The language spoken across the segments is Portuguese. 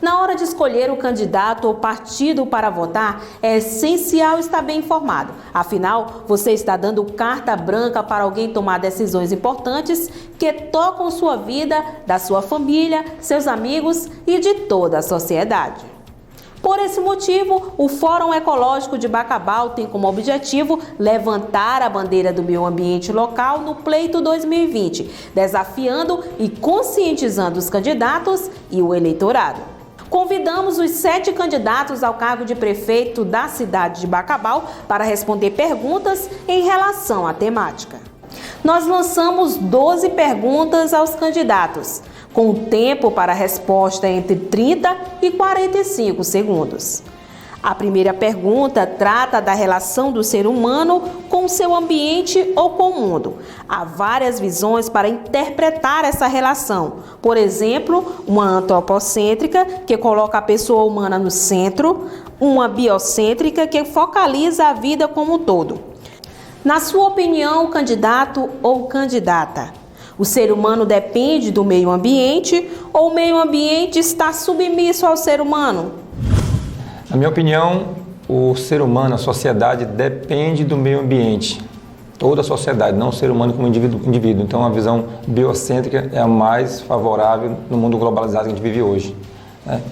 Na hora de escolher o candidato ou partido para votar, é essencial estar bem informado. Afinal, você está dando carta branca para alguém tomar decisões importantes que tocam sua vida, da sua família, seus amigos e de toda a sociedade. Por esse motivo, o Fórum Ecológico de Bacabal tem como objetivo levantar a bandeira do meio ambiente local no pleito 2020, desafiando e conscientizando os candidatos e o eleitorado. Convidamos os 7 candidatos ao cargo de prefeito da cidade de Bacabal para responder perguntas em relação à temática. Nós lançamos 12 perguntas aos candidatos, com tempo para resposta entre 30 e 45 segundos. A primeira pergunta trata da relação do ser humano com o seu ambiente ou com o mundo. Há várias visões para interpretar essa relação. Por exemplo, uma antropocêntrica, que coloca a pessoa humana no centro, uma biocêntrica, que focaliza a vida como um todo. Na sua opinião, candidato ou candidata, o ser humano depende do meio ambiente ou o meio ambiente está submisso ao ser humano? Na minha opinião, o ser humano, a sociedade, depende do meio ambiente. Toda a sociedade, não o ser humano como indivíduo. Então, a visão biocêntrica é a mais favorável no mundo globalizado que a gente vive hoje.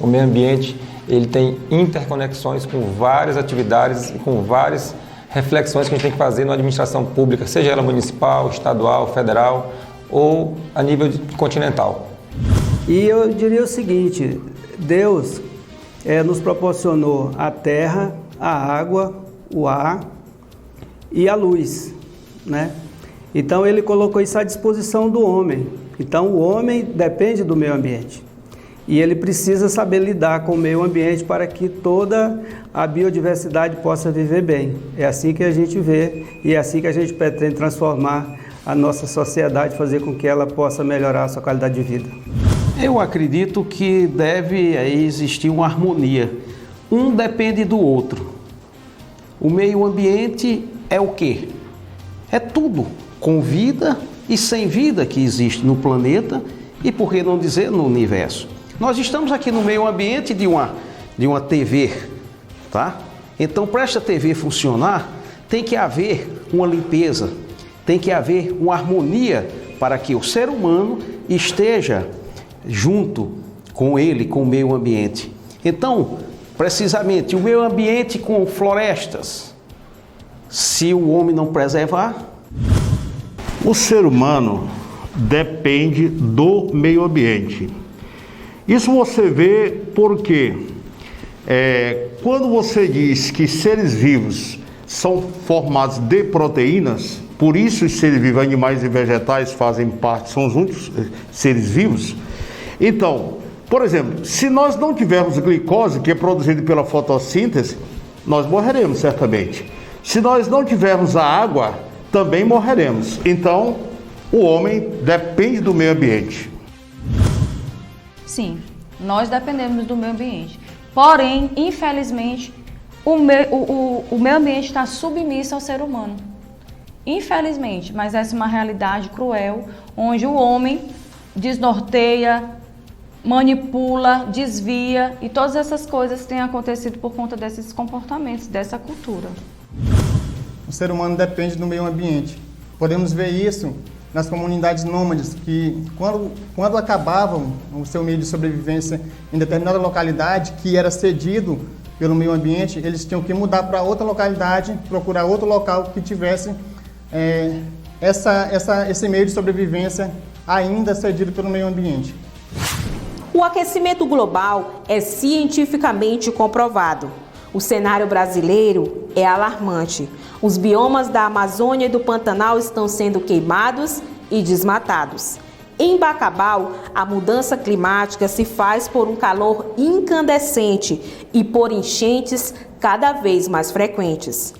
O meio ambiente ele tem interconexões com várias atividades e com várias reflexões que a gente tem que fazer na administração pública, seja ela municipal, estadual, federal ou a nível continental. E eu diria o seguinte, Deus nos proporcionou a terra, a água, o ar e a luz, né? Então ele colocou isso à disposição do homem. Então o homem depende do meio ambiente e ele precisa saber lidar com o meio ambiente para que toda a biodiversidade possa viver bem. É assim que a gente vê e é assim que a gente pretende transformar a nossa sociedade, fazer com que ela possa melhorar a sua qualidade de vida. Eu acredito que deve existir uma harmonia. Um depende do outro. O meio ambiente é o quê? É tudo, com vida e sem vida que existe no planeta e, por que não dizer, no universo. Nós estamos aqui no meio ambiente de uma TV, tá? Então, para esta TV funcionar, tem que haver uma limpeza, tem que haver uma harmonia para que o ser humano esteja junto com ele, com o meio ambiente. Então, precisamente, o meio ambiente com florestas, se o homem não preservar... O ser humano depende do meio ambiente. Isso você vê porque quando você diz que seres vivos são formados de proteínas, por isso os seres vivos, animais e vegetais fazem parte, são juntos seres vivos. Então, por exemplo, se nós não tivermos glicose, que é produzida pela fotossíntese, nós morreremos certamente. Se nós não tivermos a água, também morreremos. Então, o homem depende do meio ambiente. Sim, nós dependemos do meio ambiente. Porém, infelizmente, o meio ambiente está submisso ao ser humano. Infelizmente, mas essa é uma realidade cruel, onde o homem desnorteia, manipula, desvia, e todas essas coisas têm acontecido por conta desses comportamentos, dessa cultura. O ser humano depende do meio ambiente. Podemos ver isso nas comunidades nômades, que quando acabavam o seu meio de sobrevivência em determinada localidade, que era cedido pelo meio ambiente, eles tinham que mudar para outra localidade, procurar outro local que tivesse esse meio de sobrevivência ainda cedido pelo meio ambiente. O aquecimento global é cientificamente comprovado. O cenário brasileiro é alarmante. Os biomas da Amazônia e do Pantanal estão sendo queimados e desmatados. Em Bacabal, a mudança climática se faz por um calor incandescente e por enchentes cada vez mais frequentes.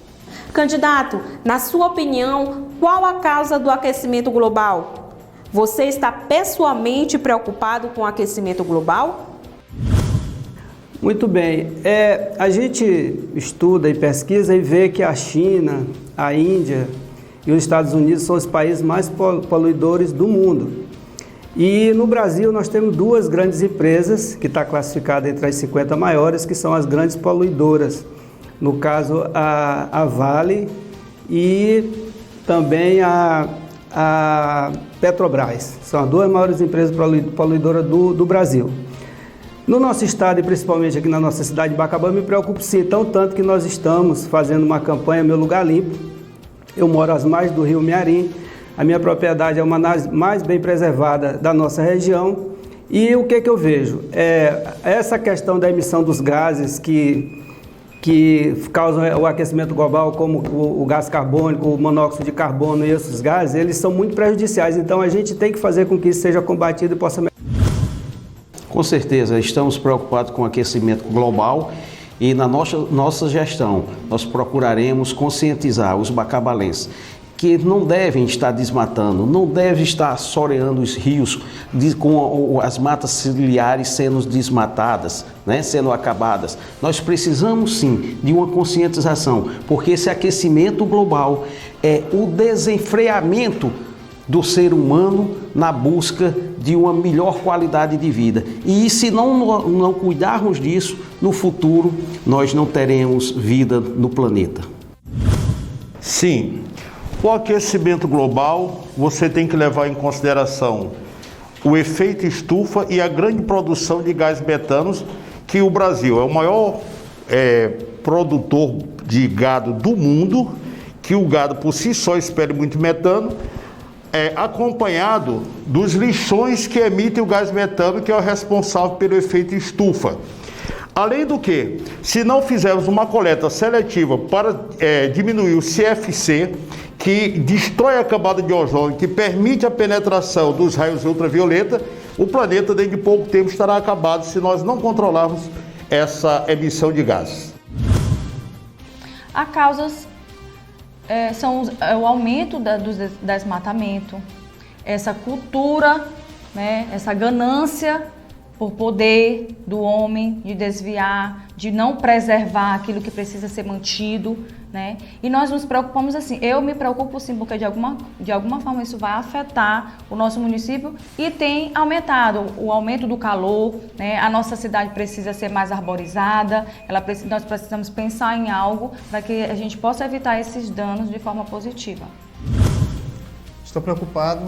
Candidato, na sua opinião, qual a causa do aquecimento global? Você está pessoalmente preocupado com o aquecimento global? Muito bem. A gente estuda e pesquisa e vê que a China, a Índia e os Estados Unidos são os países mais poluidores do mundo. E no Brasil nós temos duas grandes empresas que está classificada entre as 50 maiores, que são as grandes poluidoras. No caso, a Vale e também a Petrobras. São as duas maiores empresas poluidoras do Brasil. No nosso estado e principalmente aqui na nossa cidade de Bacabã, me preocupo sim, tanto que nós estamos fazendo uma campanha Meu Lugar Limpo. Eu moro às margens do rio Mearim, a minha propriedade é uma das mais bem preservadas da nossa região. E o que eu vejo? Essa questão da emissão dos gases que causam o aquecimento global, como o gás carbônico, o monóxido de carbono e esses gases, eles são muito prejudiciais. Então a gente tem que fazer com que isso seja combatido e possa melhorar. Com certeza, estamos preocupados com o aquecimento global e na nossa gestão nós procuraremos conscientizar os bacabalenses que não devem estar desmatando, não devem estar assoreando os rios com as matas ciliares sendo desmatadas, né, sendo acabadas. Nós precisamos sim de uma conscientização, porque esse aquecimento global é o desenfreamento do ser humano na busca de uma melhor qualidade de vida. E se não cuidarmos disso, no futuro nós não teremos vida no planeta. Sim. O aquecimento global, você tem que levar em consideração o efeito estufa e a grande produção de gás metano, que o Brasil é o maior produtor de gado do mundo, que o gado por si só expele muito metano, acompanhado dos lixões que emitem o gás metano, que é o responsável pelo efeito estufa. Além do que, se não fizermos uma coleta seletiva para diminuir o CFC, que destrói a camada de ozônio, que permite a penetração dos raios ultravioleta, o planeta dentro de pouco tempo estará acabado se nós não controlarmos essa emissão de gases. As causas são o aumento do desmatamento, essa cultura, né, essa ganância por poder do homem de desviar, de não preservar aquilo que precisa ser mantido, né? E nós nos preocupamos assim, eu me preocupo sim, porque de alguma forma isso vai afetar o nosso município e tem aumentado o aumento do calor, né? A nossa cidade precisa ser mais arborizada, nós precisamos pensar em algo para que a gente possa evitar esses danos de forma positiva. Estou preocupado.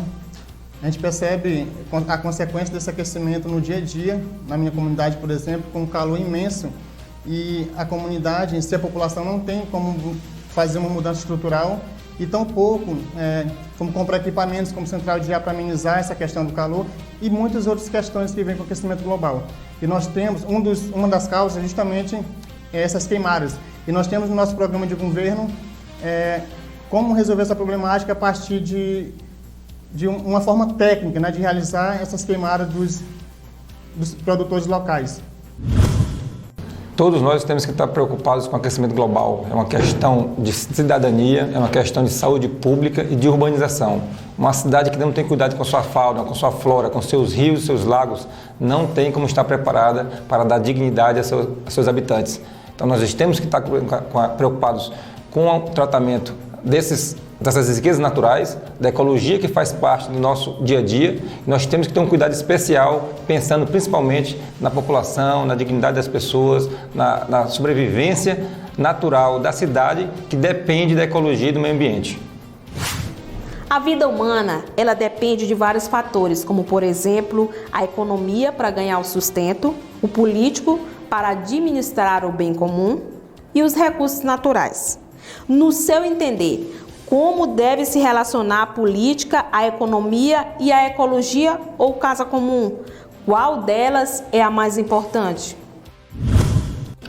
A gente percebe a consequência desse aquecimento no dia a dia, na minha comunidade, por exemplo, com um calor imenso. E a comunidade, em si, a população não tem como fazer uma mudança estrutural e tampouco como comprar equipamentos como central de ar para amenizar essa questão do calor e muitas outras questões que vêm com o aquecimento global. E nós temos, uma das causas justamente essas queimadas. E nós temos no nosso programa de governo como resolver essa problemática a partir de uma forma técnica, né, de realizar essas queimadas dos produtores locais. Todos nós temos que estar preocupados com o aquecimento global. É uma questão de cidadania, é uma questão de saúde pública e de urbanização. Uma cidade que não tem cuidado com sua fauna, com sua flora, com seus rios, seus lagos, não tem como estar preparada para dar dignidade a seus habitantes. Então nós temos que estar preocupados com o tratamento dessas riquezas naturais, da ecologia que faz parte do nosso dia a dia. Nós temos que ter um cuidado especial, pensando principalmente na população, na dignidade das pessoas, na sobrevivência natural da cidade, que depende da ecologia e do meio ambiente. A vida humana, ela depende de vários fatores, como por exemplo, a economia para ganhar o sustento, o político para administrar o bem comum e os recursos naturais. No seu entender, como deve se relacionar a política, a economia e a ecologia ou casa comum? Qual delas é a mais importante?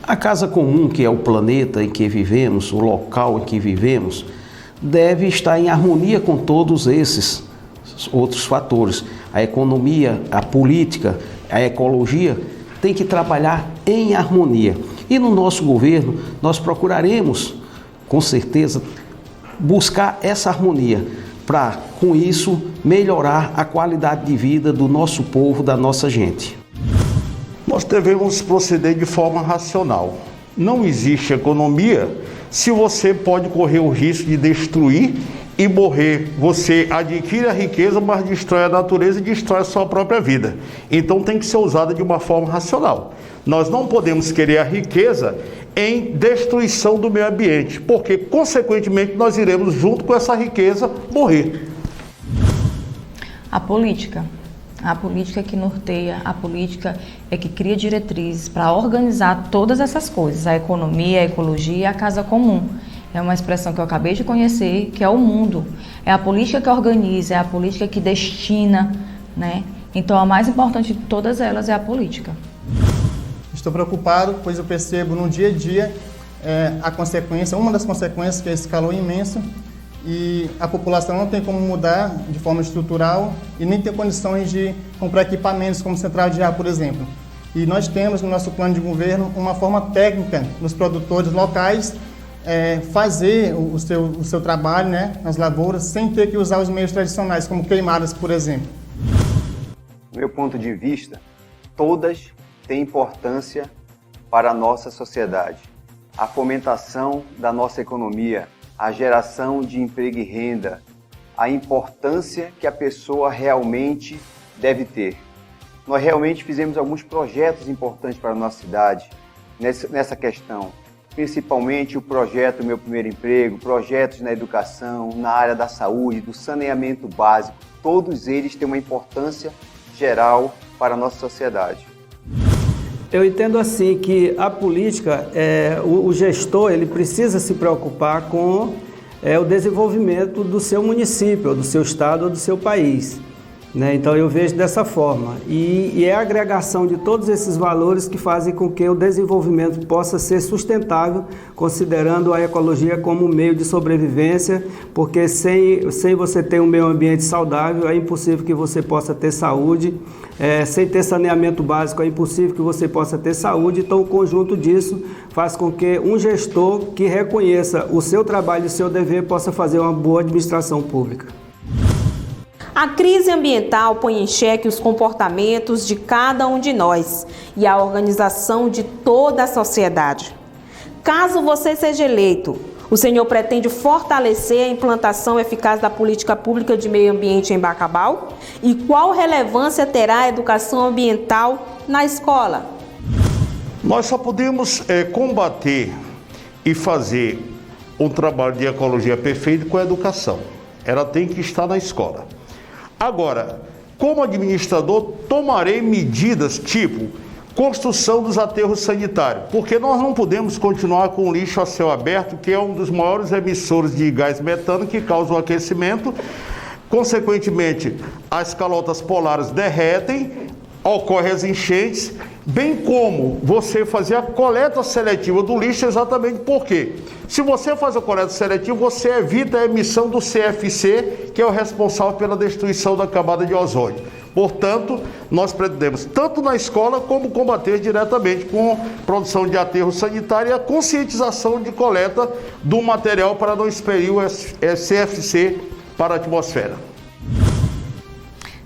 A casa comum, que é o planeta em que vivemos, o local em que vivemos, deve estar em harmonia com todos esses outros fatores. A economia, a política, a ecologia tem que trabalhar em harmonia. E no nosso governo, nós procuraremos, com certeza, buscar essa harmonia para, com isso, melhorar a qualidade de vida do nosso povo, da nossa gente. Nós devemos proceder de forma racional. Não existe economia se você pode correr o risco de destruir e morrer. Você adquire a riqueza, mas destrói a natureza e destrói a sua própria vida. Então tem que ser usada de uma forma racional. Nós não podemos querer a riqueza em destruição do meio ambiente, porque consequentemente nós iremos junto com essa riqueza morrer. A política que norteia, a política é que cria diretrizes para organizar todas essas coisas, a economia, a ecologia e a casa comum. É uma expressão que eu acabei de conhecer, que é o mundo. É a política que organiza, é a política que destina, né? Então, a mais importante de todas elas é a política. Estou preocupado, pois eu percebo no dia a dia a consequência, uma das consequências, que é esse calor imenso, e a população não tem como mudar de forma estrutural e nem tem condições de comprar equipamentos como central de ar, por exemplo. E nós temos no nosso plano de governo uma forma técnica nos produtores locais fazer o seu trabalho, né, nas lavouras, sem ter que usar os meios tradicionais, como queimadas, por exemplo. Do meu ponto de vista, todas têm importância para a nossa sociedade. A fomentação da nossa economia, a geração de emprego e renda, a importância que a pessoa realmente deve ter. Nós realmente fizemos alguns projetos importantes para a nossa cidade nessa questão, principalmente o projeto Meu Primeiro Emprego, projetos na educação, na área da saúde, do saneamento básico. Todos eles têm uma importância geral para a nossa sociedade. Eu entendo assim que a política, o gestor, ele precisa se preocupar com o desenvolvimento do seu município, do seu estado ou do seu país, né? Então eu vejo dessa forma. E é a agregação de todos esses valores que fazem com que o desenvolvimento possa ser sustentável, considerando a ecologia como meio de sobrevivência, porque sem você ter um meio ambiente saudável, é impossível que você possa ter saúde. Sem ter saneamento básico, é impossível que você possa ter saúde. Então, o conjunto disso faz com que um gestor que reconheça o seu trabalho e o seu dever possa fazer uma boa administração pública. A crise ambiental põe em xeque os comportamentos de cada um de nós e a organização de toda a sociedade. Caso você seja eleito, o senhor pretende fortalecer a implantação eficaz da política pública de meio ambiente em Bacabal? E qual relevância terá a educação ambiental na escola? Nós só podemos combater e fazer um trabalho de ecologia perfeito com a educação. Ela tem que estar na escola. Agora, como administrador, tomarei medidas tipo construção dos aterros sanitários, porque nós não podemos continuar com o lixo a céu aberto, que é um dos maiores emissores de gás metano que causa o aquecimento. Consequentemente, as calotas polares derretem, ocorrem as enchentes, bem como você fazer a coleta seletiva do lixo, exatamente porque se você faz a coleta seletiva, você evita a emissão do CFC, que é o responsável pela destruição da camada de ozônio. Portanto, nós pretendemos, tanto na escola, como combater diretamente com produção de aterro sanitário e a conscientização de coleta do material para não expelir o CFC para a atmosfera.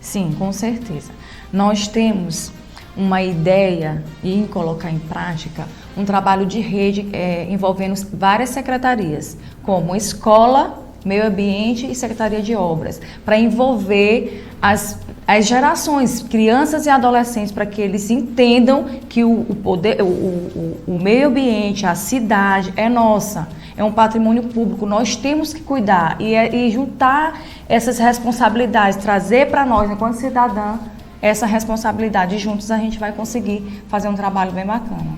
Sim, com certeza. Nós temos uma ideia em colocar em prática um trabalho de rede envolvendo várias secretarias, como escola, meio ambiente e secretaria de obras, para envolver as gerações, crianças e adolescentes, para que eles entendam que o meio ambiente, a cidade é nossa, é um patrimônio público, nós temos que cuidar e juntar essas responsabilidades, trazer para nós, enquanto cidadã, essa responsabilidade. Juntos a gente vai conseguir fazer um trabalho bem bacana.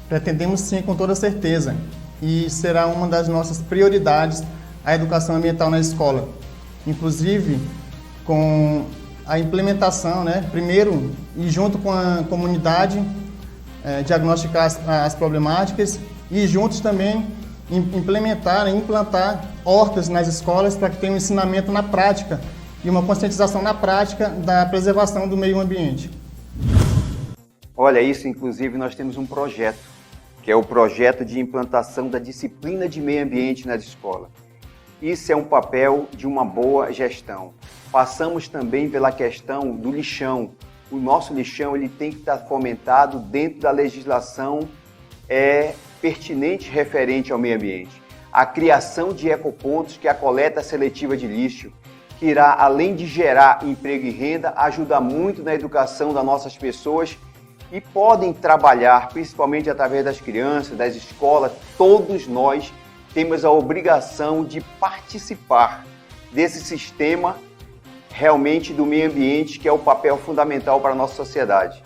Pretendemos sim, com toda certeza, e será uma das nossas prioridades a educação ambiental na escola. Inclusive, com a implementação, primeiro, e junto com a comunidade, diagnosticar as problemáticas e juntos também implantar hortas nas escolas para que tenha um ensinamento na prática e uma conscientização na prática da preservação do meio ambiente. Olha, isso inclusive nós temos um projeto, que é o projeto de implantação da disciplina de meio ambiente nas escolas. Isso é um papel de uma boa gestão. Passamos também pela questão do lixão. O nosso lixão ele tem que estar fomentado dentro da legislação pertinente referente ao meio ambiente. a criação de ecopontos, que é a coleta seletiva de lixo, que irá, além de gerar emprego e renda, ajudar muito na educação das nossas pessoas e podem trabalhar, principalmente através das crianças, das escolas. Todos nós temos a obrigação de participar desse sistema realmente do meio ambiente, que é o papel fundamental para a nossa sociedade.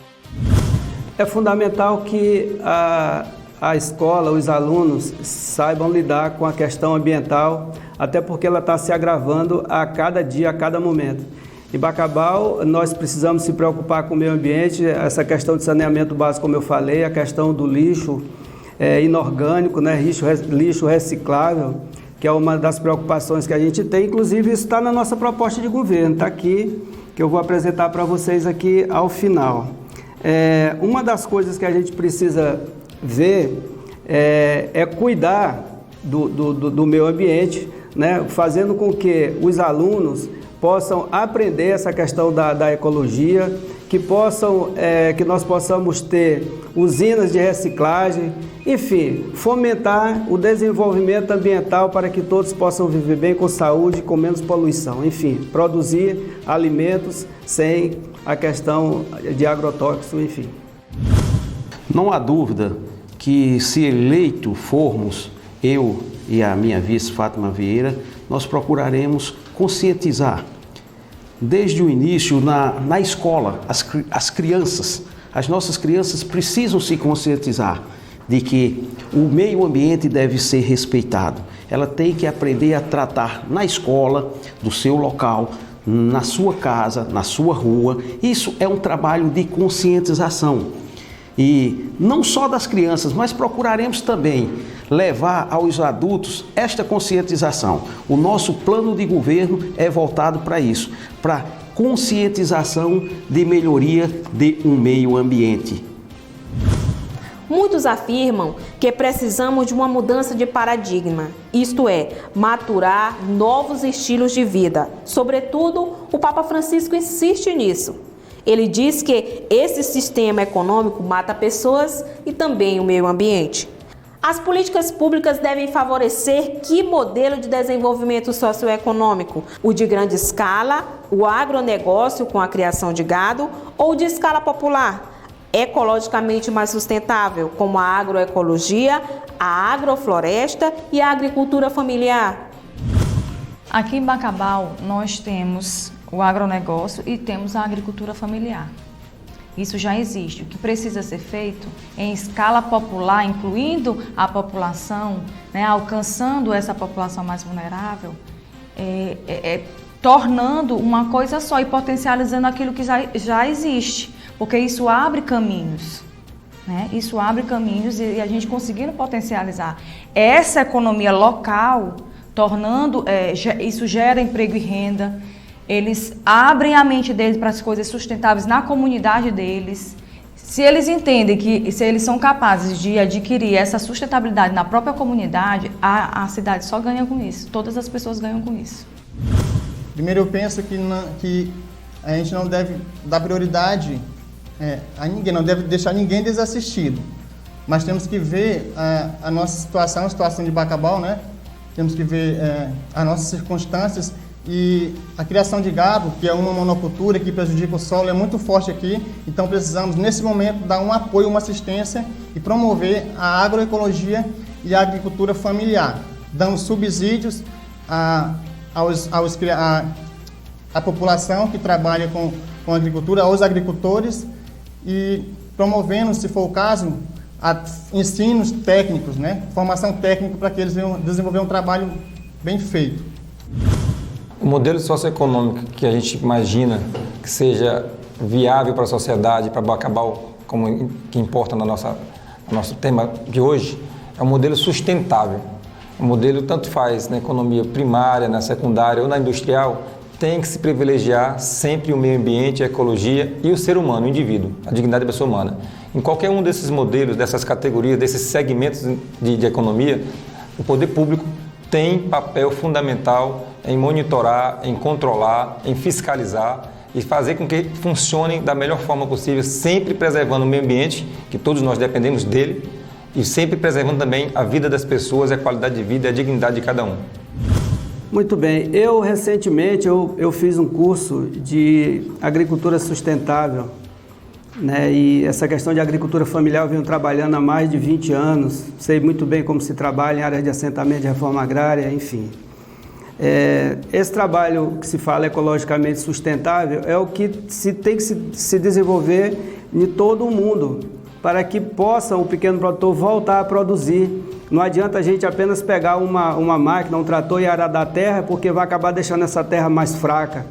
É fundamental que a escola, os alunos saibam lidar com a questão ambiental, até porque ela está se agravando a cada dia, a cada momento. Em Bacabal, nós precisamos se preocupar com o meio ambiente, essa questão de saneamento básico, como eu falei, a questão do lixo inorgânico, né? Lixo reciclável, que é uma das preocupações que a gente tem. Inclusive, isso está na nossa proposta de governo, está aqui, que eu vou apresentar para vocês aqui ao final. Uma das coisas que a gente precisa ver é cuidar do meio ambiente, né? Fazendo com que os alunos possam aprender essa questão da ecologia, que nós possamos ter usinas de reciclagem, enfim, fomentar o desenvolvimento ambiental para que todos possam viver bem, com saúde, com menos poluição, enfim, produzir alimentos sem a questão de agrotóxico, enfim. Não há dúvida que, se eleito formos, eu e a minha vice Fátima Vieira, nós procuraremos conscientizar desde o início na escola, as crianças. As nossas crianças precisam se conscientizar de que o meio ambiente deve ser respeitado. Ela tem que aprender a tratar na escola, do seu local, na sua casa, na sua rua. Isso é um trabalho de conscientização. E não só das crianças, mas procuraremos também levar aos adultos esta conscientização. O nosso plano de governo é voltado para isso, para conscientização de melhoria de um meio ambiente. Muitos afirmam que precisamos de uma mudança de paradigma, isto é, maturar novos estilos de vida. Sobretudo, o Papa Francisco insiste nisso. Ele diz que esse sistema econômico mata pessoas e também o meio ambiente. As políticas públicas devem favorecer que modelo de desenvolvimento socioeconômico? O de grande escala, o agronegócio com a criação de gado, ou de escala popular, ecologicamente mais sustentável, como a agroecologia, a agrofloresta e a agricultura familiar? Aqui em Bacabal nós temos o agronegócio e temos a agricultura familiar. Isso já existe. O que precisa ser feito em escala popular, incluindo a população, né, alcançando essa população mais vulnerável, tornando uma coisa só e potencializando aquilo que já existe, porque isso abre caminhos. Né? Isso abre caminhos e a gente conseguindo potencializar essa economia local, isso gera emprego e renda. Eles abrem a mente deles para as coisas sustentáveis na comunidade deles. Se eles entendem que, se eles são capazes de adquirir essa sustentabilidade na própria comunidade, a cidade só ganha com isso. Todas as pessoas ganham com isso. Primeiro, eu penso que a gente não deve dar prioridade a ninguém, não deve deixar ninguém desassistido. Mas temos que ver a nossa situação, a situação de Bacabal, né? Temos que ver as nossas circunstâncias. E a criação de gado, que é uma monocultura que prejudica o solo, é muito forte aqui. Então precisamos, nesse momento, dar um apoio, uma assistência e promover a agroecologia e a agricultura familiar, dando subsídios à população que trabalha com agricultura, aos agricultores, e promovendo, se for o caso, ensinos técnicos, né? Formação técnica para que eles venham desenvolver um trabalho bem feito. O modelo socioeconômico que a gente imagina que seja viável para a sociedade, para Bacabal, como que importa no nosso tema de hoje, é um modelo sustentável. O modelo tanto faz na economia primária, na secundária ou na industrial, tem que se privilegiar sempre o meio ambiente, a ecologia e o ser humano, o indivíduo, a dignidade da pessoa humana. Em qualquer um desses modelos, dessas categorias, desses segmentos de economia, o poder público tem papel fundamental em monitorar, em controlar, em fiscalizar e fazer com que funcionem da melhor forma possível, sempre preservando o meio ambiente, que todos nós dependemos dele, e sempre preservando também a vida das pessoas, a qualidade de vida e a dignidade de cada um. Muito bem. Eu, recentemente, eu fiz um curso de agricultura sustentável, né? E essa questão de agricultura familiar eu venho trabalhando há mais de 20 anos. Sei muito bem como se trabalha em áreas de assentamento, de reforma agrária, enfim. Esse trabalho que se fala ecologicamente sustentável é o que tem que se desenvolver em todo o mundo, para que possa o pequeno produtor voltar a produzir. Não adianta a gente apenas pegar uma máquina, um trator e arar a terra, porque vai acabar deixando essa terra mais fraca,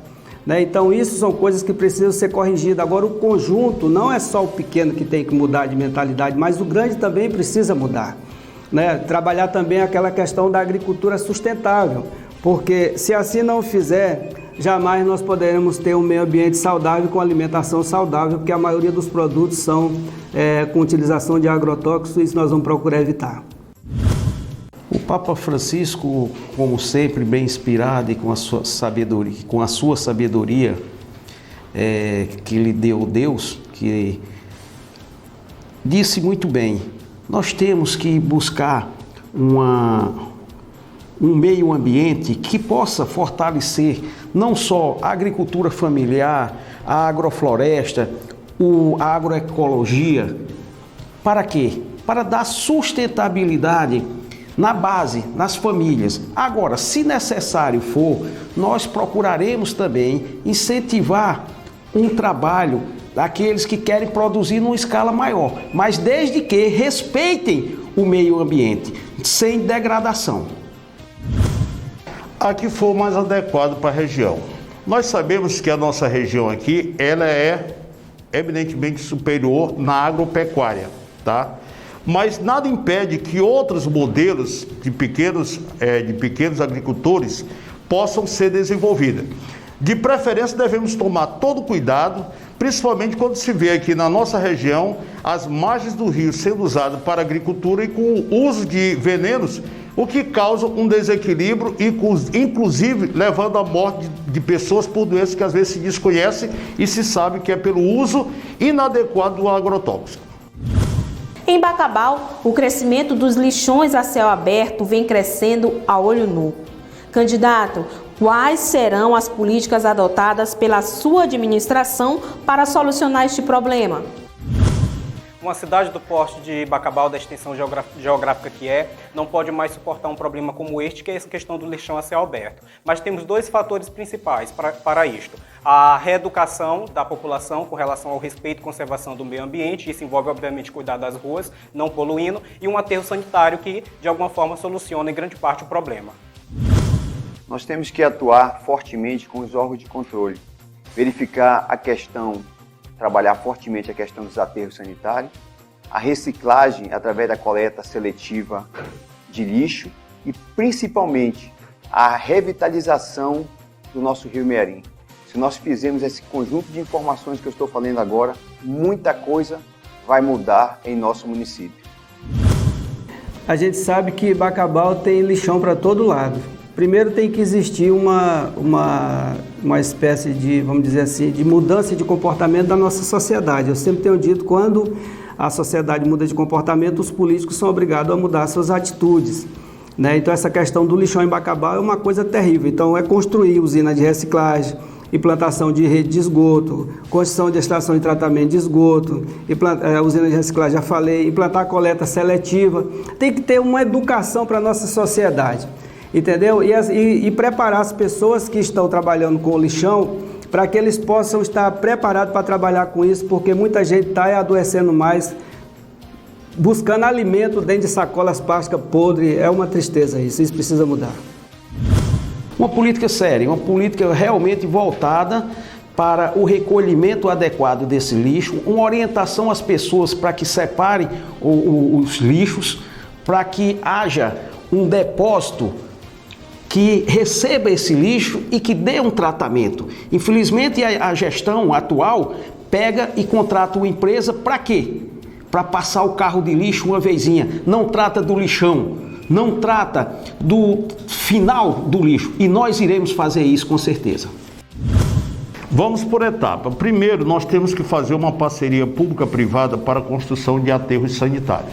né? Então isso são coisas que precisam ser corrigidas. Agora o conjunto, não é só o pequeno que tem que mudar de mentalidade, mas o grande também precisa mudar, né? Trabalhar também aquela questão da agricultura sustentável, porque se assim não fizer, jamais nós poderemos ter um meio ambiente saudável com alimentação saudável, porque a maioria dos produtos são com utilização de agrotóxicos, e isso nós vamos procurar evitar. O Papa Francisco, como sempre, bem inspirado e com a sua sabedoria que lhe deu Deus, que disse muito bem, nós temos que buscar um meio ambiente que possa fortalecer não só a agricultura familiar, a agrofloresta, a agroecologia. Para quê? Para dar sustentabilidade na base, nas famílias. Agora, se necessário for, nós procuraremos também incentivar um trabalho daqueles que querem produzir numa escala maior, mas desde que respeitem o meio ambiente, sem degradação. A que for mais adequado para a região. Nós sabemos que a nossa região aqui, ela é eminentemente superior na agropecuária, tá? Mas nada impede que outros modelos de pequenos agricultores possam ser desenvolvidos. De preferência, devemos tomar todo cuidado, principalmente quando se vê aqui na nossa região as margens do rio sendo usadas para agricultura e com o uso de venenos, o que causa um desequilíbrio e, inclusive, levando à morte de pessoas por doenças que às vezes se desconhecem e se sabe que é pelo uso inadequado do agrotóxico. Em Bacabal, o crescimento dos lixões a céu aberto vem crescendo a olho nu. Candidato, quais serão as políticas adotadas pela sua administração para solucionar este problema? Uma cidade do porte de Bacabal, da extensão geográfica que não pode mais suportar um problema como este, que é essa questão do lixão a céu aberto. Mas temos dois fatores principais para isto. A reeducação da população com relação ao respeito e conservação do meio ambiente, isso envolve, obviamente, cuidar das ruas, não poluindo, e um aterro sanitário que, de alguma forma, soluciona em grande parte o problema. Nós temos que atuar fortemente com os órgãos de controle, verificar a questão, trabalhar fortemente a questão dos aterros sanitários, a reciclagem através da coleta seletiva de lixo e, principalmente, a revitalização do nosso Rio Mearim. Se nós fizermos esse conjunto de informações que eu estou falando agora, muita coisa vai mudar em nosso município. A gente sabe que Bacabal tem lixão para todo lado. Primeiro tem que existir uma espécie de, vamos dizer assim, de mudança de comportamento da nossa sociedade. Eu sempre tenho dito, quando a sociedade muda de comportamento, os políticos são obrigados a mudar suas atitudes, né? Então essa questão do lixão em Bacabal é uma coisa terrível. Então é construir usina de reciclagem, implantação de rede de esgoto, construção de estação de tratamento de esgoto, usina de reciclagem, já falei, implantar coleta seletiva. Tem que ter uma educação para a nossa sociedade. Entendeu? E preparar as pessoas que estão trabalhando com o lixão para que eles possam estar preparados para trabalhar com isso, porque muita gente está adoecendo mais, buscando alimento dentro de sacolas plásticas podres. É uma tristeza isso precisa mudar. Uma política séria, uma política realmente voltada para o recolhimento adequado desse lixo, uma orientação às pessoas para que separem os lixos, para que haja um depósito que receba esse lixo e que dê um tratamento. Infelizmente, a gestão atual pega e contrata uma empresa para quê? Para passar o carro de lixo uma vezinha. Não trata do lixão, não trata do final do lixo. E nós iremos fazer isso com certeza. Vamos por etapa. Primeiro, nós temos que fazer uma parceria pública-privada para a construção de aterros sanitários.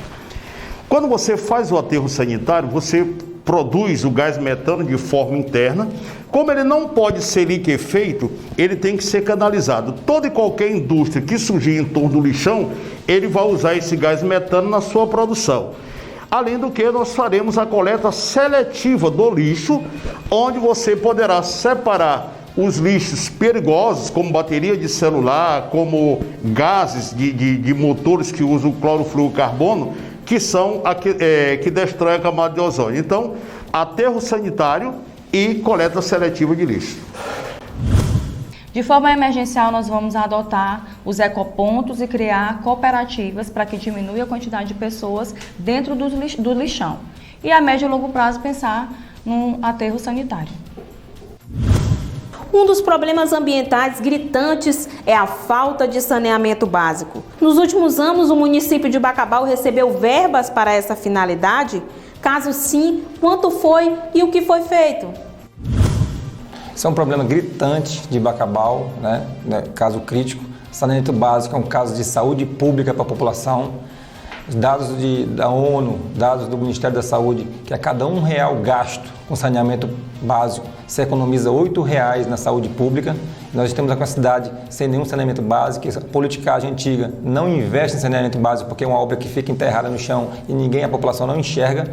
Quando você faz o aterro sanitário, você produz o gás metano de forma interna. Como ele não pode ser liquefeito, ele tem que ser canalizado. Toda e qualquer indústria que surgir em torno do lixão, ele vai usar esse gás metano na sua produção. Além do que, nós faremos a coleta seletiva do lixo, onde você poderá separar os lixos perigosos, como bateria de celular, como gases de motores que usam o clorofluorocarbono, que são que destroem a camada de ozônio. Então, aterro sanitário e coleta seletiva de lixo. De forma emergencial, nós vamos adotar os ecopontos e criar cooperativas para que diminua a quantidade de pessoas dentro do lixão. E a médio e longo prazo, pensar num aterro sanitário. Um dos problemas ambientais gritantes é a falta de saneamento básico. Nos últimos anos, o município de Bacabal recebeu verbas para essa finalidade? Caso sim, quanto foi e o que foi feito? Isso é um problema gritante de Bacabal, né? Caso crítico. Saneamento básico é um caso de saúde pública para a população. Dados da ONU, dados do Ministério da Saúde, que a cada R$1 gasto com saneamento básico, se economiza R$8 na saúde pública. Nós estamos aqui com a cidade sem nenhum saneamento básico. A politicagem antiga não investe em saneamento básico porque é uma obra que fica enterrada no chão e a população não enxerga.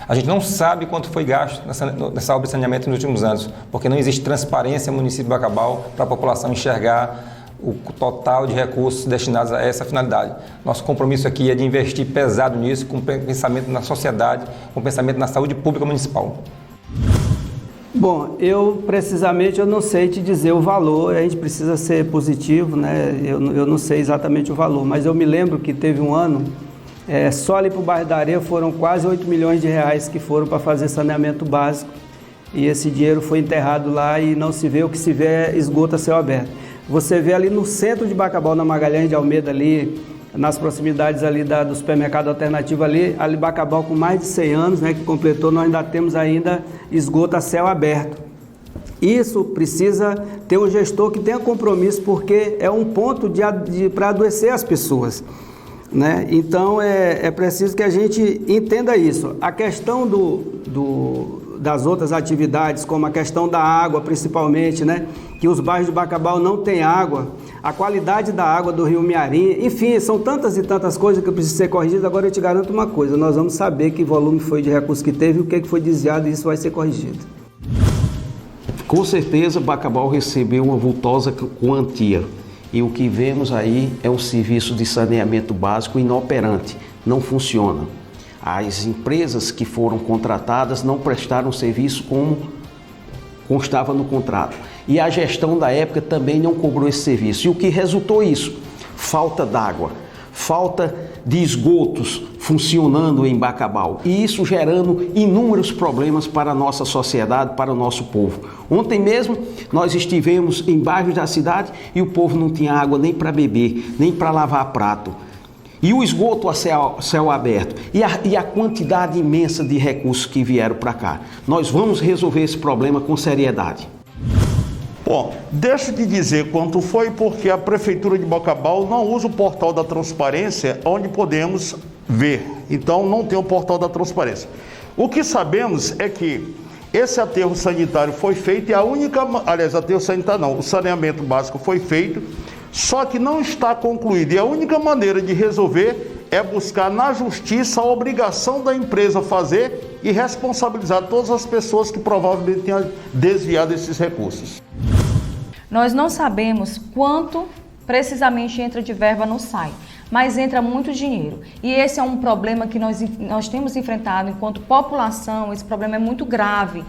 A gente não sabe quanto foi gasto nessa obra de saneamento nos últimos anos, porque não existe transparência no município de Bacabal para a população enxergar o total de recursos destinados a essa finalidade. Nosso compromisso aqui é de investir pesado nisso, com pensamento na sociedade, com pensamento na saúde pública municipal. Bom, precisamente eu não sei te dizer o valor, a gente precisa ser positivo, né? Eu não sei exatamente o valor, mas eu me lembro que teve um ano, só ali para o bairro da Areia foram quase R$8 milhões que foram para fazer saneamento básico, e esse dinheiro foi enterrado lá e não se vê, o que se vê é esgoto a céu aberto. Você vê ali no centro de Bacabal, na Magalhães de Almeida, ali, nas proximidades ali do supermercado alternativo ali Bacabal com mais de 100 anos, né, que completou, nós ainda temos ainda esgoto a céu aberto. Isso precisa ter um gestor que tenha compromisso, porque é um ponto para adoecer as pessoas, né? Então é preciso que a gente entenda isso. A questão das outras atividades, como a questão da água, principalmente, né? Que os bairros de Bacabal não têm água, a qualidade da água do Rio Mearim, enfim, são tantas e tantas coisas que precisam ser corrigidas. Agora eu te garanto uma coisa, nós vamos saber que volume foi de recursos que teve, o que foi desviado, e isso vai ser corrigido. Com certeza, Bacabal recebeu uma vultosa quantia, e o que vemos aí é um serviço de saneamento básico inoperante, não funciona. As empresas que foram contratadas não prestaram serviço como constava no contrato. E a gestão da época também não cobrou esse serviço. E o que resultou isso? Falta d'água, falta de esgotos funcionando em Bacabal. E isso gerando inúmeros problemas para a nossa sociedade, para o nosso povo. Ontem mesmo nós estivemos em bairros da cidade e o povo não tinha água nem para beber, nem para lavar prato. E o esgoto a céu aberto, e a quantidade imensa de recursos que vieram para cá. Nós vamos resolver esse problema com seriedade. Bom, deixa eu te dizer quanto foi, porque a Prefeitura de Bacabal não usa o portal da transparência, onde podemos ver. Então, não tem o portal da transparência. O que sabemos é que esse aterro sanitário foi feito, e aterro sanitário não, o saneamento básico foi feito, só que não está concluído, e a única maneira de resolver é buscar na justiça a obrigação da empresa fazer e responsabilizar todas as pessoas que provavelmente tenham desviado esses recursos. Nós não sabemos quanto precisamente entra de verba no SAI, mas entra muito dinheiro. E esse é um problema que nós temos enfrentado enquanto população. Esse problema é muito grave.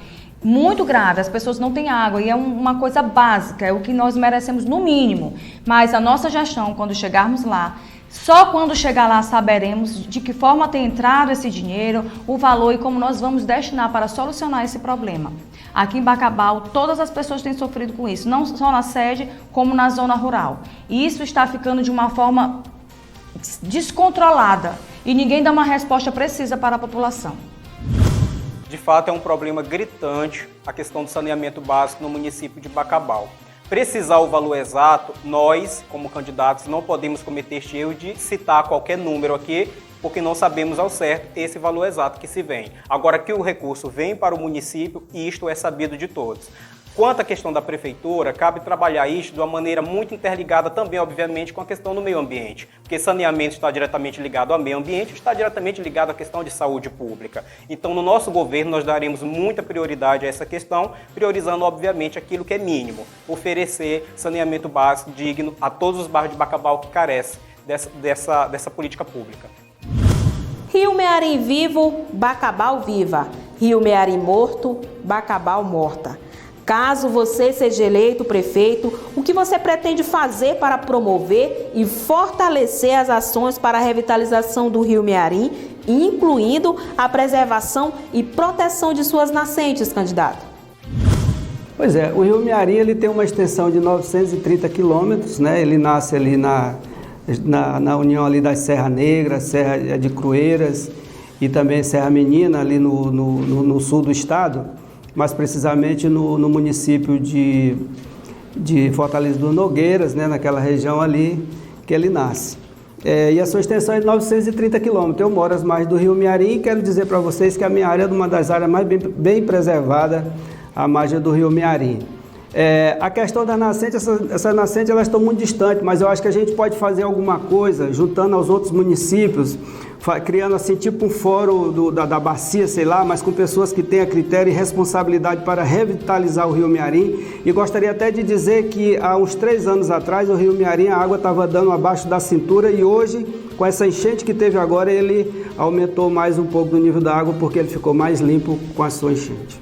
Muito grave, as pessoas não têm água e é uma coisa básica, é o que nós merecemos no mínimo. Mas a nossa gestão, quando chegarmos lá, só quando chegar lá saberemos de que forma tem entrado esse dinheiro, o valor e como nós vamos destinar para solucionar esse problema. Aqui em Bacabal, todas as pessoas têm sofrido com isso, não só na sede, como na zona rural. E isso está ficando de uma forma descontrolada e ninguém dá uma resposta precisa para a população. De fato, é um problema gritante a questão do saneamento básico no município de Bacabal. Precisar o valor exato, nós, como candidatos, não podemos cometer este erro de citar qualquer número aqui porque não sabemos ao certo esse valor exato que se vem. Agora que o recurso vem para o município, isto é sabido de todos. Quanto à questão da prefeitura, cabe trabalhar isso de uma maneira muito interligada também, obviamente, com a questão do meio ambiente, porque saneamento está diretamente ligado ao meio ambiente, está diretamente ligado à questão de saúde pública. Então, no nosso governo, nós daremos muita prioridade a essa questão, priorizando, obviamente, aquilo que é mínimo, oferecer saneamento básico digno a todos os bairros de Bacabal que carecem dessa política pública. Rio Mearim vivo, Bacabal viva. Rio Mearim morto, Bacabal morta. Caso você seja eleito prefeito, o que você pretende fazer para promover e fortalecer as ações para a revitalização do Rio Mearim, incluindo a preservação e proteção de suas nascentes, candidato? Pois é, o Rio Mearim ele tem uma extensão de 930 quilômetros, né? Ele nasce ali na união ali das Serra Negra, Serra de Crueiras e também Serra Menina, ali no sul do estado, mais precisamente no município de Fortaleza do Nogueiras, né, naquela região ali que ele nasce. E a sua extensão é de 930 quilômetros. Eu moro às margens do Rio Mearim e quero dizer para vocês que a minha área é uma das áreas mais bem preservadas à margem do Rio Mearim. A questão das nascentes, essas nascentes elas estão muito distantes, mas eu acho que a gente pode fazer alguma coisa, juntando aos outros municípios, criando assim tipo um fórum da bacia, sei lá, mas com pessoas que tenham critério e responsabilidade para revitalizar o Rio Mearim. E gostaria até de dizer que há uns 3 anos atrás o Rio Mearim, a água estava dando abaixo da cintura e hoje, com essa enchente que teve agora, ele aumentou mais um pouco do nível da água porque ele ficou mais limpo com a sua enchente.